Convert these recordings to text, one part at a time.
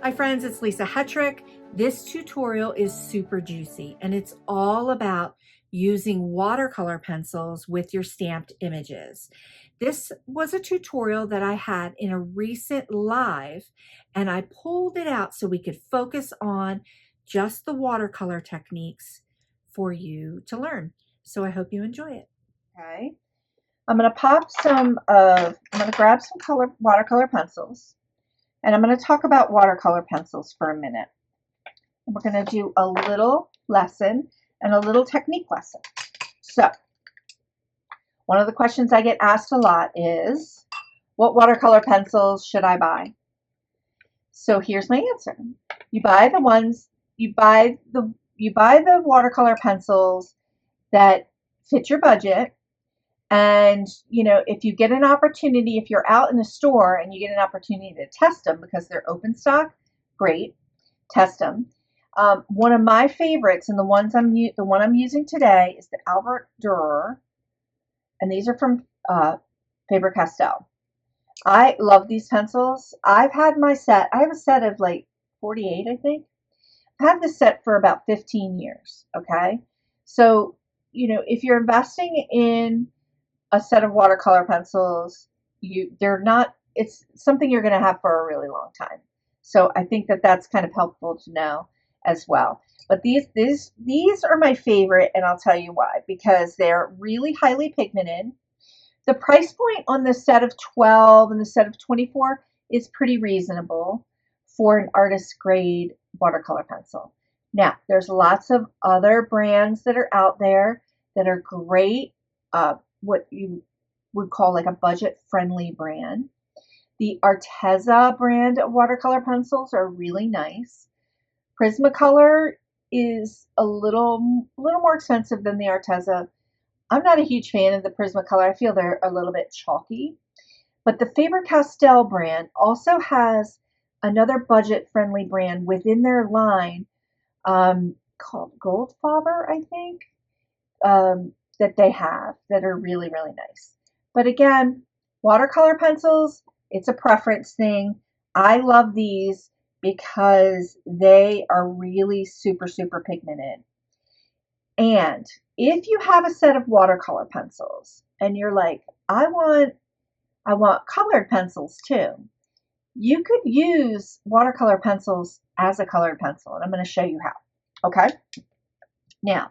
Hi friends, it's Lisa Hetrick. This tutorial is super juicy and it's all about using watercolor pencils with your stamped images. This was a tutorial that I had in a recent live and I pulled it out so we could focus on just the watercolor techniques for you to learn. So I hope you enjoy it. Okay, I'm going to grab some watercolor pencils. And I'm going to talk about watercolor pencils for a minute. We're going to do a little lesson and a little technique lesson. So, one of the questions I get asked a lot is, what watercolor pencils should I buy? So here's my answer. You buy the watercolor pencils that fit your budget. And, you know, if you get an opportunity, if you're out in the store and you get an opportunity to test them because they're open stock, great, test them. One of my favorites, and the one I'm using today, is the Albert Dürer, and these are from Faber-Castell. I love these pencils. I've had my set. I have a set of like 48, I think. I've had this set for about 15 years. Okay, so you know, if you're investing in a set of watercolor pencils, it's something you're going to have for a really long time. So I think that that's kind of helpful to know as well. But these are my favorite, and I'll tell you why. Because they're really highly pigmented. The price point on the set of 12 and the set of 24 is pretty reasonable for an artist grade watercolor pencil. Now, there's lots of other brands that are out there that are great. What you would call like a budget-friendly brand. The Arteza brand of watercolor pencils are really nice. Prismacolor is a little more expensive than the Arteza. I'm not a huge fan of the Prismacolor. I feel they're a little bit chalky. But the Faber-Castell brand also has another budget-friendly brand within their line called Goldfaber, I think. That they have that are really, really nice. But again, watercolor pencils, it's a preference thing. I love these because they are really super, super pigmented. And if you have a set of watercolor pencils and you're like, I want colored pencils too, you could use watercolor pencils as a colored pencil. And I'm going to show you how. Okay? Now,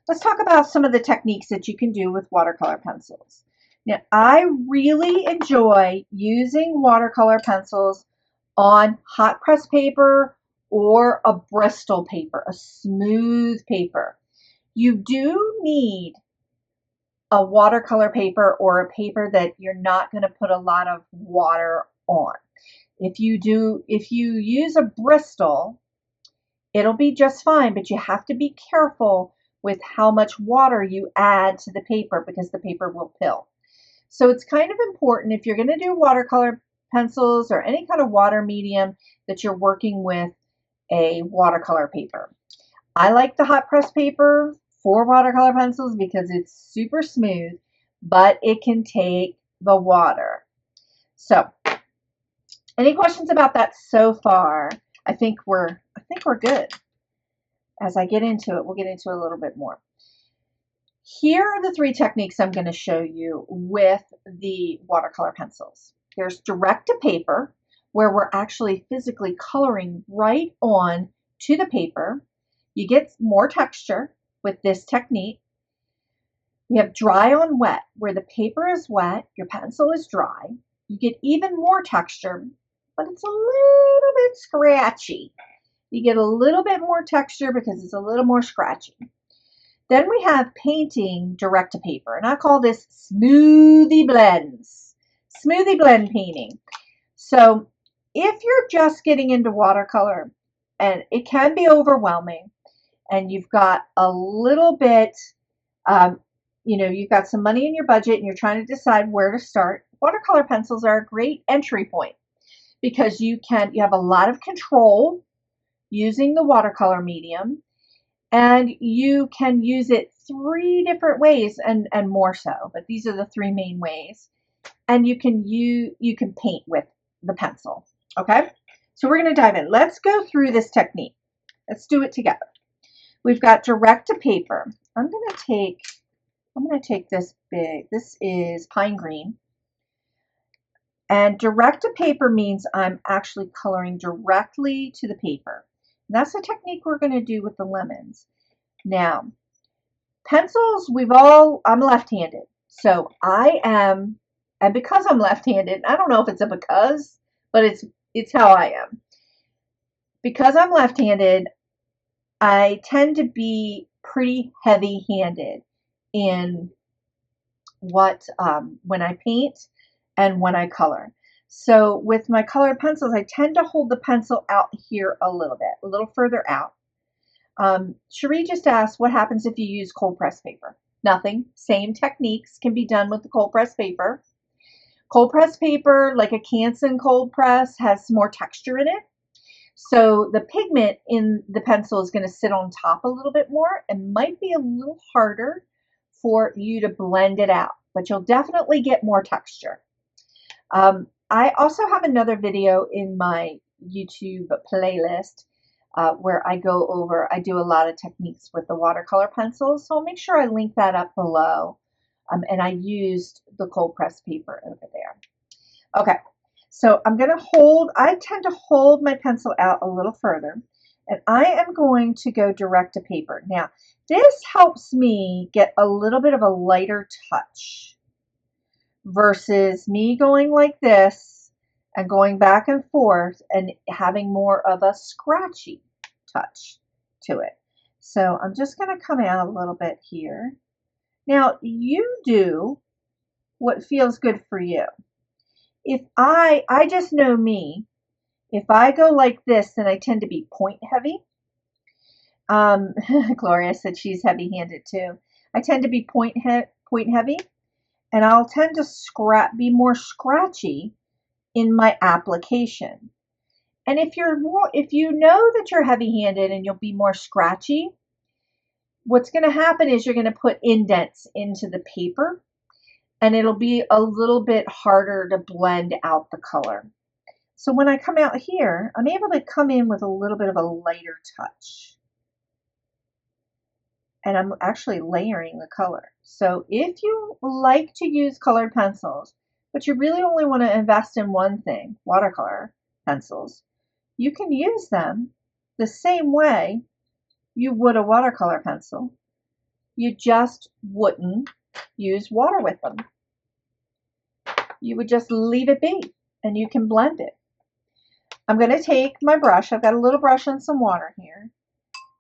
let's talk about some of the techniques that you can do with watercolor pencils. Now, I really enjoy using watercolor pencils on hot press paper or a Bristol paper, a smooth paper. You do need a watercolor paper or a paper that you're not going to put a lot of water on. If you use a Bristol, it'll be just fine, but you have to be careful with how much water you add to the paper because the paper will pill. So it's kind of important if you're going to do watercolor pencils or any kind of water medium that you're working with a watercolor paper. I like the hot press paper for watercolor pencils because it's super smooth, but it can take the water. So, any questions about that so far? I think we're good. As I get into it, we'll get into it a little bit more. Here are the 3 techniques I'm going to show you with the watercolor pencils. There's direct to paper, where we're actually physically coloring right on to the paper. You get more texture with this technique. We have dry on wet, where the paper is wet, your pencil is dry. You get even more texture, but it's a little bit scratchy. You get a little bit more texture because it's a little more scratchy. Then we have painting direct to paper, and I call this smoothie blends. Smoothie blend painting. So if you're just getting into watercolor, and it can be overwhelming, and you've got a little bit, you've got some money in your budget and you're trying to decide where to start, watercolor pencils are a great entry point because you have a lot of control using the watercolor medium, and you can use it 3 different ways and more so, but these are the 3 main ways. And you can paint with the pencil. Okay, So we're going to dive in. Let's go through this technique. Let's do it together. We've got direct to paper. I'm going to take this big. This is pine green. And direct to paper means I'm actually coloring directly to the paper. And that's the technique we're going to do with the lemons. Now, pencils, I'm left-handed. So and because I'm left-handed, I don't know if it's a because, but it's how I am. Because I'm left-handed, I tend to be pretty heavy-handed in when I paint and when I color. So with my colored pencils, I tend to hold the pencil out here a little further out. Cherie just asked, what happens if you use cold press paper? Nothing. Same techniques can be done with the cold press paper. Cold press paper, like a Canson cold press, has more texture in it. So the pigment in the pencil is going to sit on top a little bit more and might be a little harder for you to blend it out, but you'll definitely get more texture. I also have another video in my YouTube playlist where I do a lot of techniques with the watercolor pencils. So I'll make sure I link that up below. And I used the cold press paper over there. Okay, so I tend to hold my pencil out a little further, and I am going to go direct to paper. Now, this helps me get a little bit of a lighter touch versus me going like this and going back and forth and having more of a scratchy touch to it. So I'm just going to come out a little bit here. Now, you do what feels good for you. If I just know me, if I go like this, then I tend to be point heavy. Gloria said she's heavy-handed too. I tend to be point heavy, and I'll tend to be more scratchy in my application. And if you know that you're heavy-handed and you'll be more scratchy, what's going to happen is you're going to put indents into the paper, and it'll be a little bit harder to blend out the color. So when I come out here, I'm able to come in with a little bit of a lighter touch. And I'm actually layering the color. So if you like to use colored pencils, but you really only want to invest in one thing, watercolor pencils, you can use them the same way you would a watercolor pencil. You just wouldn't use water with them. You would just leave it be, and you can blend it. I'm going to take my brush. I've got a little brush and some water here.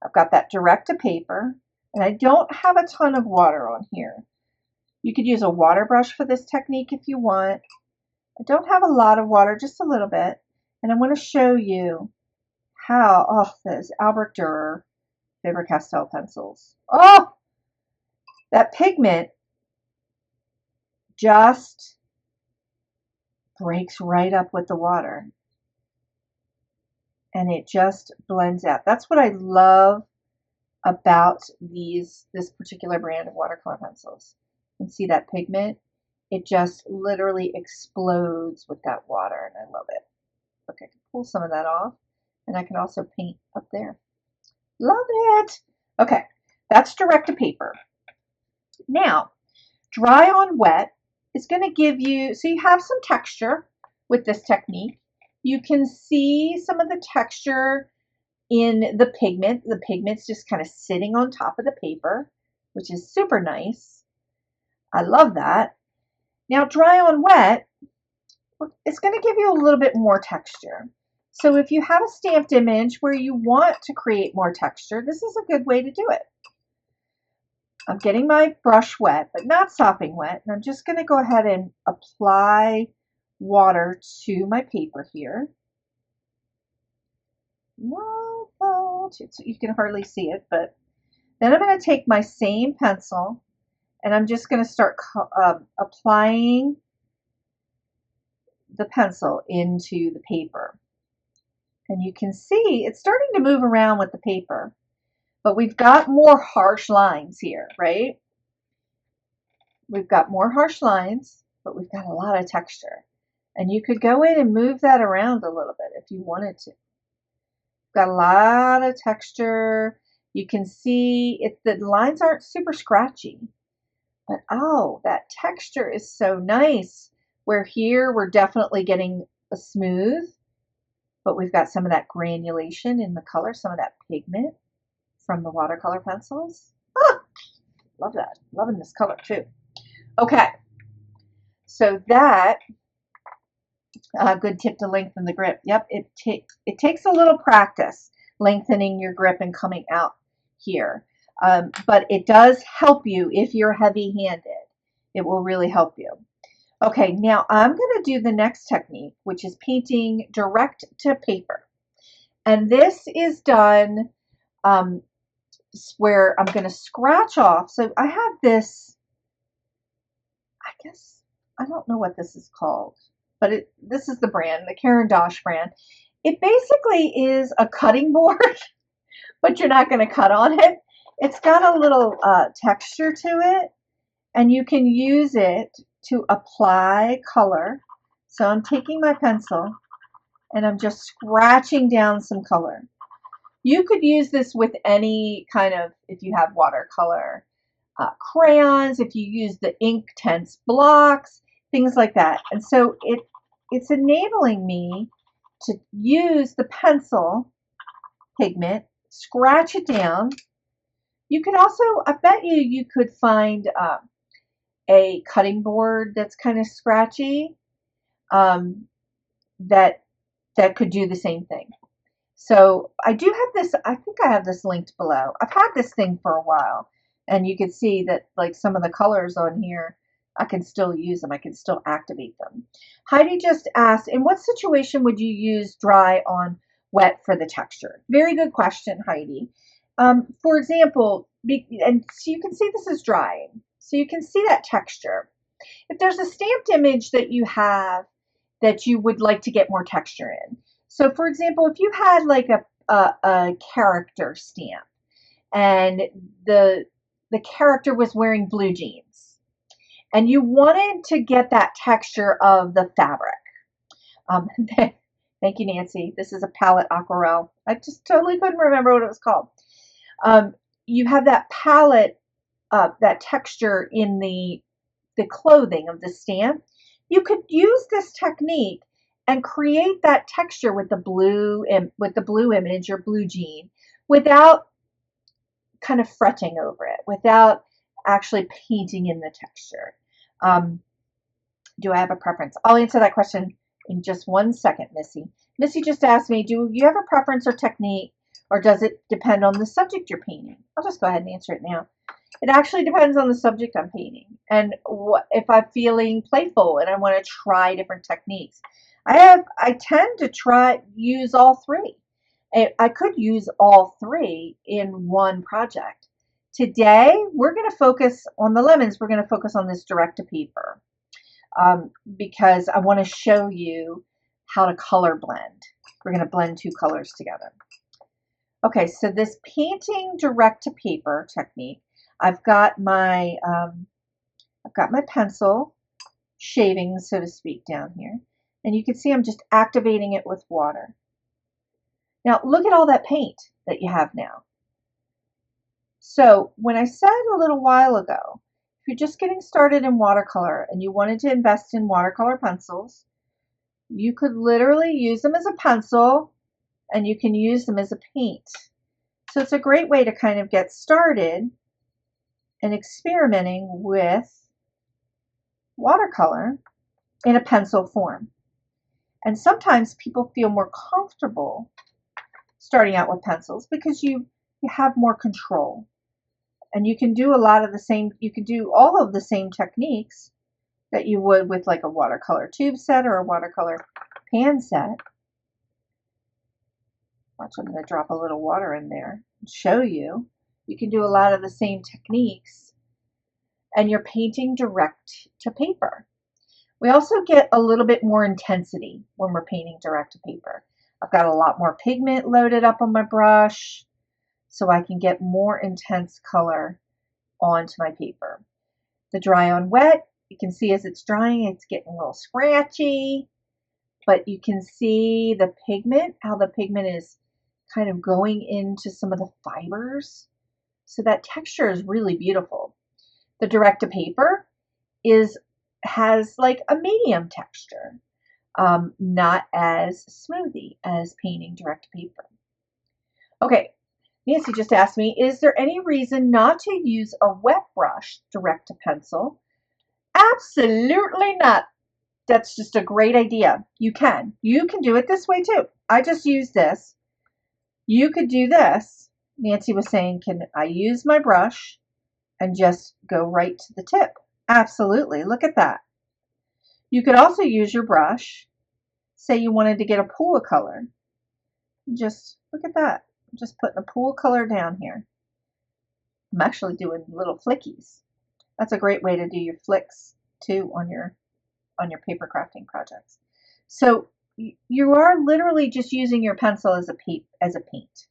I've got that direct to paper, and I don't have a ton of water on here. You could use a water brush for this technique if you want. I don't have a lot of water, just a little bit, and I'm going to show you how, those Albrecht Dürer Faber-Castell pencils. Oh, that pigment just breaks right up with the water. And it just blends out. That's what I love about this particular brand of watercolor pencils. You can see that pigment. It just literally explodes with that water, and I love it. Okay, I can pull some of that off, and I can also paint up there. Love it. Okay, that's direct to paper. Now, dry on wet is going to give you, so you have some texture with this technique. You can see some of the texture in the pigment. The pigment's just kind of sitting on top of the paper, which is super nice. I love that. Now, dry on wet, it's going to give you a little bit more texture. So if you have a stamped image where you want to create more texture, this is a good way to do it. I'm getting my brush wet, but not sopping wet, and I'm just going to go ahead and apply water to my paper here. You can hardly see it, but then I'm going to take my same pencil, and I'm just going to start applying the pencil into the paper. And you can see it's starting to move around with the paper, but we've got more harsh lines here, right? We've got more harsh lines, but we've got a lot of texture. And you could go in and move that around a little bit if you wanted to. Got a lot of texture. You can see the lines aren't super scratchy, but oh, that texture is so nice. Where here we're definitely getting a smooth, but we've got some of that granulation in the color, some of that pigment from the watercolor pencils. Ah, love that. Loving this color too. Okay, so that good tip to lengthen the grip. Yep, it takes a little practice lengthening your grip and coming out here, but it does help you if you're heavy-handed. It will really help you. Okay, now I'm going to do the next technique, which is painting direct to paper, and this is done where I'm going to scratch off. So I have this. I guess I don't know what this is called, but this is the brand, the Karen Dosh brand. It basically is a cutting board, but you're not going to cut on it. It's got a little texture to it, and you can use it to apply color. So I'm taking my pencil and I'm just scratching down some color. You could use this with any kind of, if you have watercolor crayons, if you use the Inktense blocks, things like that. And so it's enabling me to use the pencil pigment, scratch it down. You could also, I bet you could find a cutting board that's kind of scratchy that could do the same thing. So I do have this, I think I have this linked below. I've had this thing for a while, and you can see that like some of the colors on here, I can still use them. I can still activate them. Heidi just asked, in what situation would you use dry on wet for the texture? Very good question, Heidi. For example, and so you can see this is drying. So you can see that texture. If there's a stamped image that you have that you would like to get more texture in. So for example, if you had like a character stamp and the character was wearing blue jeans and you wanted to get that texture of the fabric. Thank you, Nancy. This is a palette aquarelle. I just totally couldn't remember what it was called. You have that palette, that texture in the clothing of the stamp. You could use this technique and create that texture with the blue image or blue jean without kind of fretting over it, without actually painting in the texture. Do I have a preference? I'll answer that question in just 1 second, Missy. Missy just asked me, do you have a preference or technique, or does it depend on the subject you're painting? I'll just go ahead and answer it now. It actually depends on the subject I'm painting and if I'm feeling playful and I want to try different techniques. I tend to use all three. I could use all three in one project. Today, we're going to focus on the lemons. We're going to focus on this direct to paper because I want to show you how to color blend. We're going to blend two colors together. Okay, so this painting direct to paper technique, I've got my pencil shavings, so to speak, down here. And you can see I'm just activating it with water. Now, look at all that paint that you have now. So when I said a little while ago, if you're just getting started in watercolor and you wanted to invest in watercolor pencils, you could literally use them as a pencil and you can use them as a paint. So it's a great way to kind of get started and experimenting with watercolor in a pencil form. And sometimes people feel more comfortable starting out with pencils because you have more control. And you can do you can do all of the same techniques that you would with like a watercolor tube set or a watercolor pan set. Watch, I'm going to drop a little water in there and show you. You can do a lot of the same techniques and you're painting direct to paper. We also get a little bit more intensity when we're painting direct to paper. I've got a lot more pigment loaded up on my brush so I can get more intense color onto my paper. The dry on wet, you can see as it's drying, it's getting a little scratchy. but you can see the pigment, how the pigment is kind of going into some of the fibers. So that texture is really beautiful. The direct to paper has like a medium texture, not as smoothie as painting direct to paper. Okay, Nancy just asked me, is there any reason not to use a wet brush direct to pencil? Absolutely not. That's just a great idea. You can do it this way too. I just use this. You could do this. Nancy was saying, can I use my brush and just go right to the tip? Absolutely. Look at that. You could also use your brush. Say you wanted to get a pool of color. Just look at that. I'm just putting a pool of color down here. I'm actually doing little flickies. That's a great way to do your flicks too on your paper crafting projects. So you are literally just using your pencil as a paint.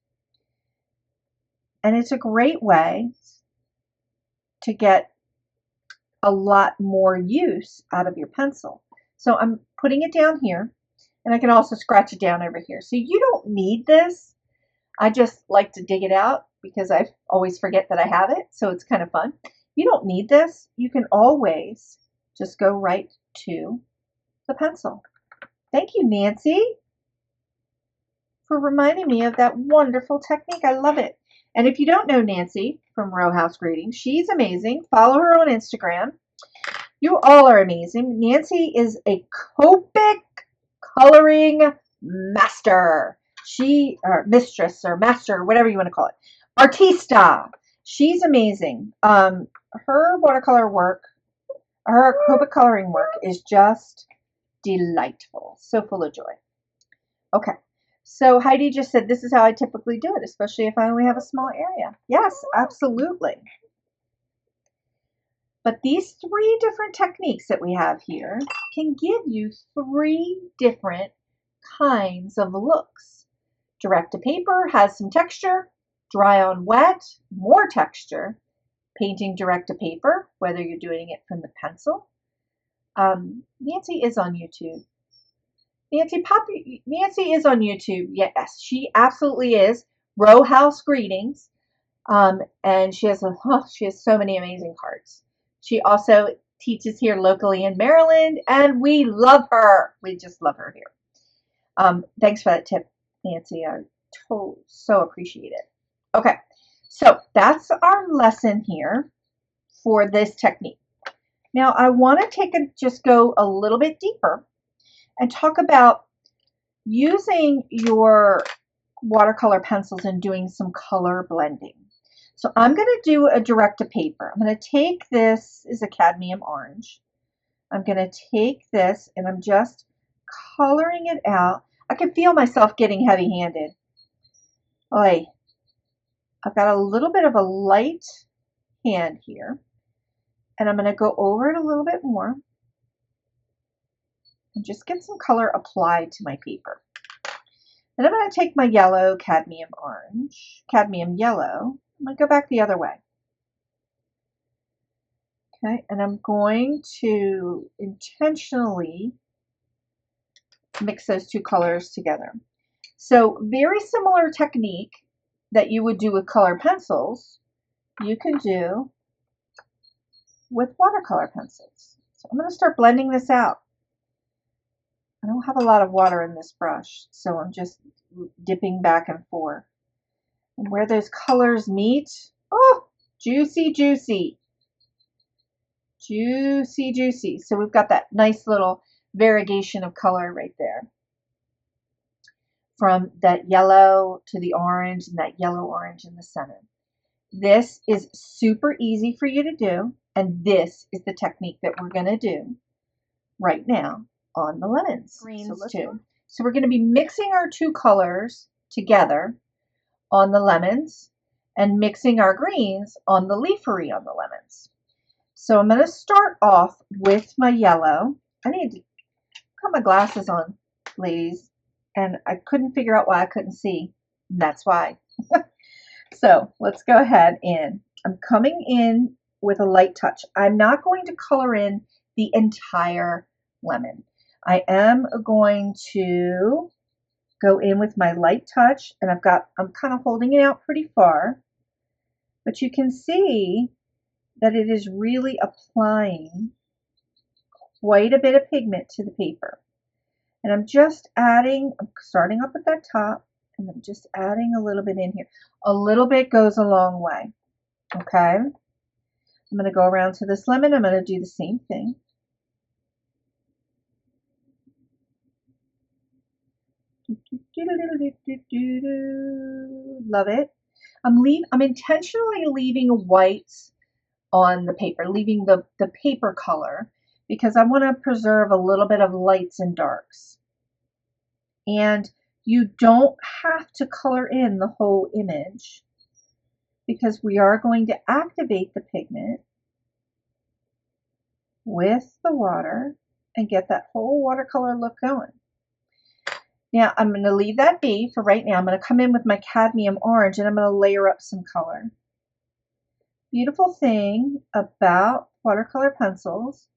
And it's a great way to get a lot more use out of your pencil. So I'm putting it down here, and I can also scratch it down over here. So you don't need this. I just like to dig it out because I always forget that I have it. So it's kind of fun. You don't need this. You can always just go right to the pencil. Thank you, Nancy, for reminding me of that wonderful technique. I love it. And if you don't know Nancy from Row House Greetings, she's amazing. Follow her on Instagram. You all are amazing. Nancy is a Copic coloring master. Or mistress or master, whatever you want to call it. Artista. She's amazing. Her watercolor work, her Copic coloring work is just delightful. So full of joy. Okay. So Heidi just said, this is how I typically do it, especially if I only have a small area. Yes, absolutely. But these 3 different techniques that we have here can give you 3 different kinds of looks. Direct to paper has some texture, dry on wet, more texture. Painting direct to paper, whether you're doing it from the pencil. Nancy is on YouTube. Nancy is on YouTube. Yes, she absolutely is. Row House Greetings. And she has so many amazing cards. She also teaches here locally in Maryland, and we love her. We just love her here. Thanks for that tip, Nancy. I so appreciate it. Okay, so that's our lesson here for this technique. Now I want to just go a little bit deeper and talk about using your watercolor pencils and doing some color blending. So I'm going to do a direct to paper. I'm going to take this is a cadmium orange. I'm going to take this and I'm just coloring it out. I can feel myself getting heavy-handed. I've got a little bit of a light hand here, and I'm going to go over it a little bit more and just get some color applied to my paper. Then I'm going to take my yellow cadmium yellow. I'm going to go back the other way. Okay, and I'm going to intentionally mix those 2 colors together. So very similar technique that you would do with colored pencils, you can do with watercolor pencils. So I'm going to start blending this out. I don't have a lot of water in this brush, so I'm just dipping back and forth. And where those colors meet, oh, juicy, juicy. Juicy, juicy. So we've got that nice little variegation of color right there. From that yellow to the orange and that yellow orange in the center. This is super easy for you to do, and this is the technique that we're going to do right now on the lemons. Greens too. So we're going to be mixing our 2 colors together on the lemons and mixing our greens on the leafery on the lemons. So I'm going to start off with my yellow. I need to put my glasses on, ladies, and I couldn't figure out why I couldn't see. And that's why. So let's go ahead and I'm coming in with a light touch. I'm not going to color in the entire lemon. I am going to go in with my light touch, and I'm kind of holding it out pretty far, but you can see that it is really applying quite a bit of pigment to the paper. And I'm just adding, I'm starting up at that top, and I'm just adding a little bit in here. A little bit goes a long way, okay? I'm going to go around to this lemon. I'm going to do the same thing. Love it. I'm intentionally leaving whites on the paper, leaving the paper color, because I want to preserve a little bit of lights and darks. And you don't have to color in the whole image, because we are going to activate the pigment with the water and get that whole watercolor look going. Now I'm going to leave that be for right now. I'm going to come in with my cadmium orange, and I'm going to layer up some color. Beautiful thing about watercolor pencils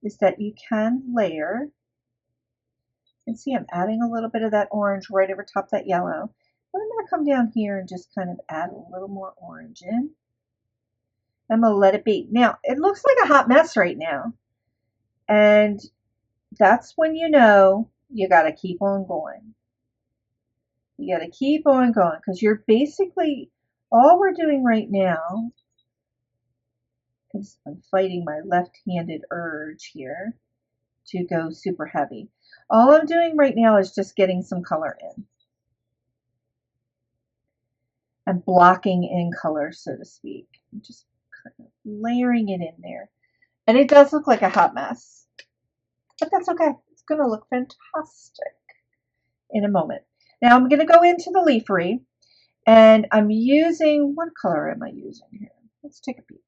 is that you can layer. And see, I'm adding a little bit of that orange right over top that yellow. But I'm going to come down here and just kind of add a little more orange in. I'm going to let it be. Now, it looks like a hot mess right now. And that's when you know you got to keep on going. You got to keep on going, because you're basically, all we're doing right now is I'm fighting my left-handed urge here to go super heavy. All I'm doing right now is just getting some color in. And blocking in color, so to speak. I'm just kind of layering it in there. And it does look like a hot mess. But that's okay. It's going to look fantastic in a moment. Now I'm going to go into the leafery. And I'm using, what color am I using here? Let's take a peek.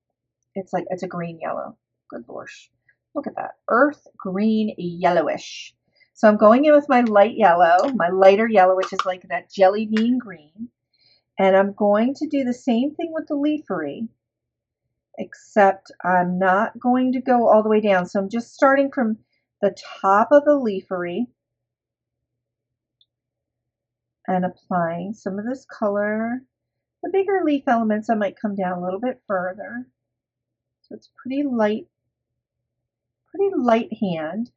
It's a green yellow. Good Lord. Look at that. Earth green yellowish. So I'm going in with my light yellow, my lighter yellow, which is like that jelly bean green. And I'm going to do the same thing with the leafery, except I'm not going to go all the way down. So I'm just starting from the top of the leafery and applying some of this color. The bigger leaf elements, I might come down a little bit further. So it's pretty light hand.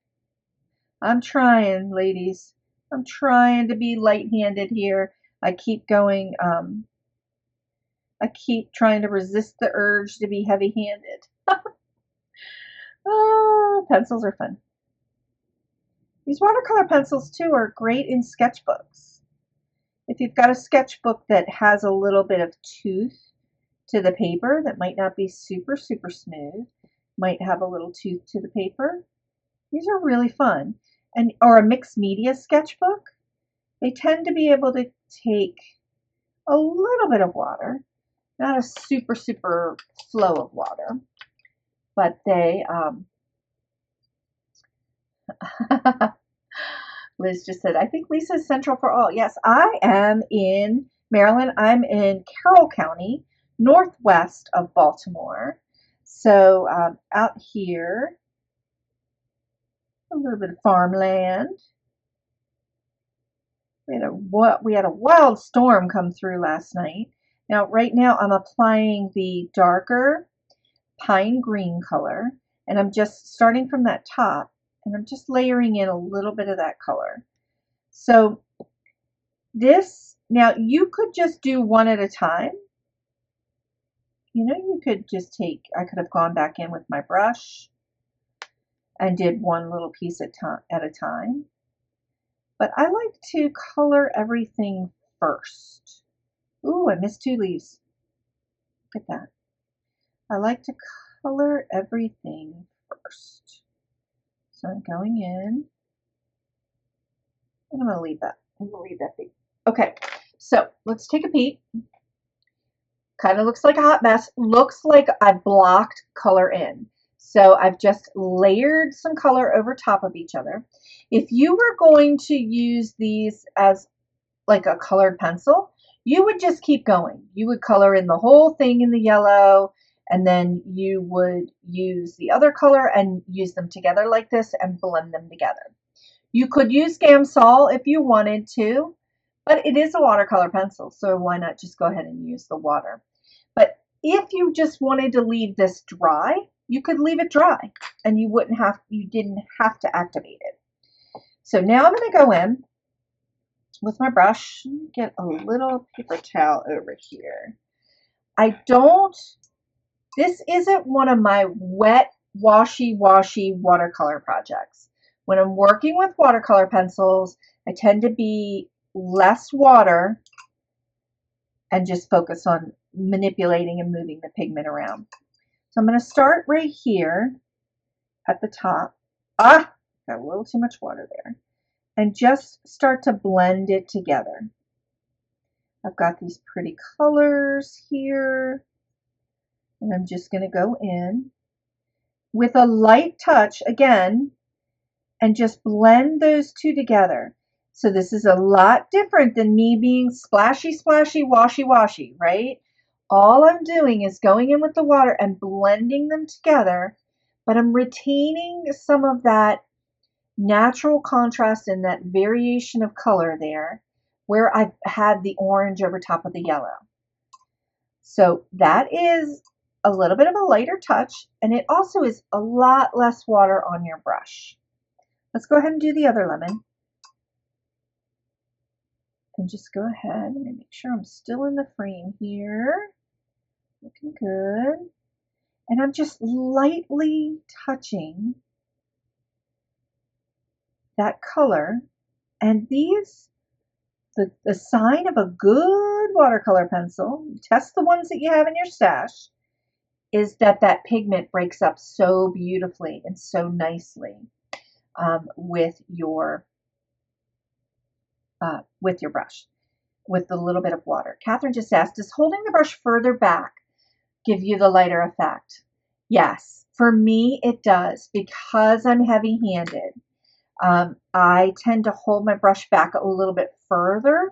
I'm trying, ladies. I'm trying to be light-handed here. I keep going, I keep trying to resist the urge to be heavy-handed. Oh, pencils are fun. These watercolor pencils, too, are great in sketchbooks. If you've got a sketchbook that has a little bit of tooth to the paper that might not be super, super smooth, might have a little tooth to the paper, these are really fun. Or a mixed media sketchbook, they tend to be able to take a little bit of water, not a super, super flow of water, but they, Liz just said, I think Lisa's central for all. Yes, I am in Maryland. I'm in Carroll County, northwest of Baltimore. So out here, a little bit of farmland. We had a wild storm come through last night. Now, right now, I'm applying the darker pine green color, and I'm just starting from that top, and I'm just layering in a little bit of that color. So this, now you could just do one at a time. You know, you could just take, I could have gone back in with my brush and did one little piece at a time. But I like to color everything first. Ooh, I missed 2 leaves. Look at that. I like to color everything first. So I'm going in. And I'm going to leave that. I'm going to leave that be. Okay, so let's take a peek. Kind of looks like a hot mess. Looks like I've blocked color in. So I've just layered some color over top of each other. If you were going to use these as like a colored pencil, you would just keep going. You would color in the whole thing in the yellow And then you would use the other color and use them together like this and blend them together. You could use Gamsol if you wanted to, but it is a watercolor pencil, so why not just go ahead and use the water. But if you just wanted to leave this dry, you could leave it dry and you didn't have to activate it. So now I'm going to go in with my brush, get a little paper towel over here. This isn't one of my wet, washy watercolor projects. When I'm working with watercolor pencils, I tend to be less water and just focus on manipulating and moving the pigment around. So I'm going to start right here at the top. Got a little too much water there. And just start to blend it together. I've got these pretty colors here. And I'm just going to go in with a light touch again and just blend those two together. So this is a lot different than me being splashy, washy, right? All I'm doing is going in with the water and blending them together, but I'm retaining some of that natural contrast and that variation of color there where I've had the orange over top of the yellow. So that is a little bit of a lighter touch, and it also is a lot less water on your brush. Let's go ahead and do the other lemon. And just go ahead and make sure I'm still in the frame here. Looking good. And I'm just lightly touching that color. And these, the sign of a good watercolor pencil, test the ones that you have in your stash, is that that pigment breaks up so beautifully and so nicely with your brush, with the little bit of water. Catherine just asked, does holding the brush further back give you the lighter effect? Yes, for me it does, because I'm heavy-handed. I tend to hold my brush back a little bit further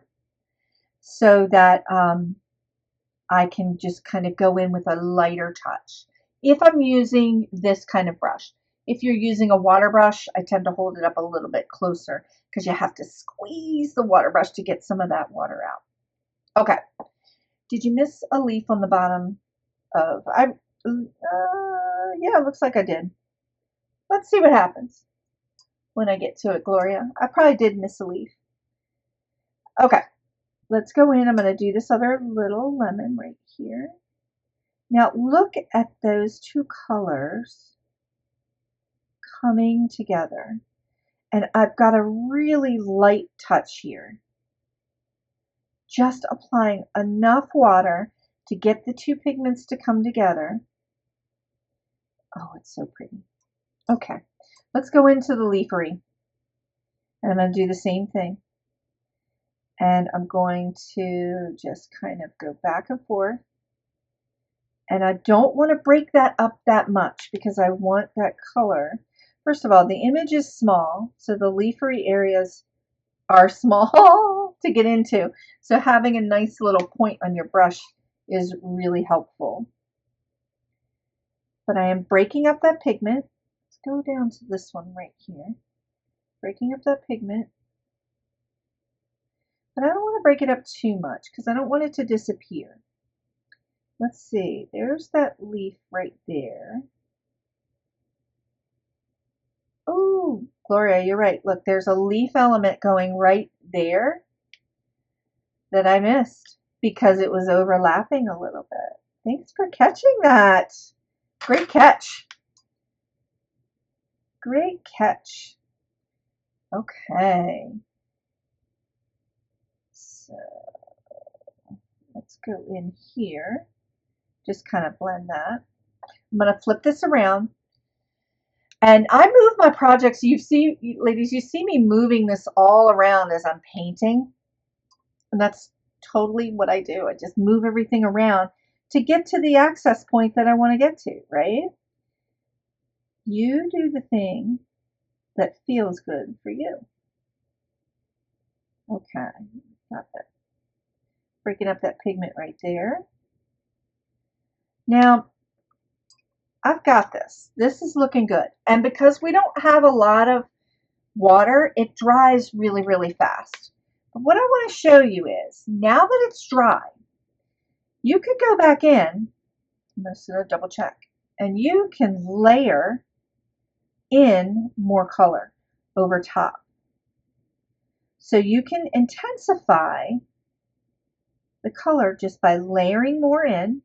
so that I can just kind of go in with a lighter touch. If I'm using this kind of brush, if you're using a water brush, I tend to hold it up a little bit closer because you have to squeeze the water brush to get some of that water out. Okay. Did you miss a leaf on the bottom of, yeah, it looks like I did. Let's see what happens when I get to it, Gloria. I probably did miss a leaf. Okay. Let's go in. I'm going to do this other little lemon right here. Now look at those two colors coming together. And I've got a really light touch here. Just applying enough water to get the two pigments to come together. Oh, it's so pretty. Okay, let's go into the leafery. And I'm going to do the same thing. And I'm going to just kind of go back and forth. And I don't want to break that up that much because I want that color. First of all, the image is small, so the leafery areas are small to get into. So having a nice little point on your brush is really helpful. But I am breaking up that pigment. Let's go down to this one right here. Breaking up that pigment. But I don't want to break it up too much because I don't want it to disappear. Let's see, there's that leaf right there. Oh, Gloria, you're right. Look, there's a leaf element going right there that I missed because it was overlapping a little bit. Thanks for catching that. Great catch. Great catch. Okay. So let's go in here. Just kind of blend that. I'm going to flip this around. And I move my projects. You see, ladies, you see me moving this all around as I'm painting. And that's totally what I do. I just move everything around to get to the access point that I want to get to, right? You do the thing that feels good for you. Okay, got that. Breaking up that pigment right there. Now, I've got this. This is looking good. And because we don't have a lot of water, it dries really, really fast. But what I want to show you is, now that it's dry, you could go back in, I'm going to double check, and you can layer in more color over top. So you can intensify the color just by layering more in.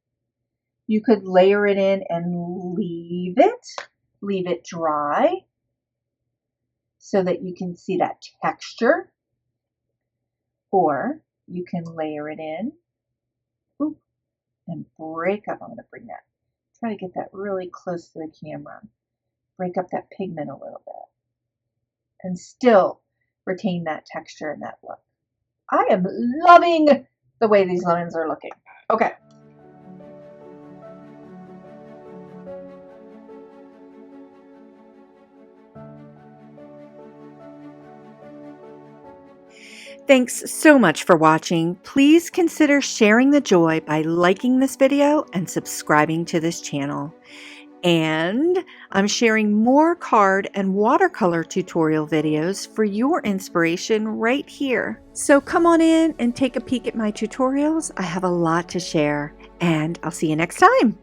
You could layer it in and leave it dry so that you can see that texture. Or you can layer it in and break up. I'm going to bring that, try to get that really close to the camera. Break up that pigment a little bit and still retain that texture and that look. I am loving the way these lemons are looking. Okay. Thanks so much for watching. Please consider sharing the joy by liking this video and subscribing to this channel. And I'm sharing more card and watercolor tutorial videos for your inspiration right here. So come on in and take a peek at my tutorials. I have a lot to share, and I'll see you next time.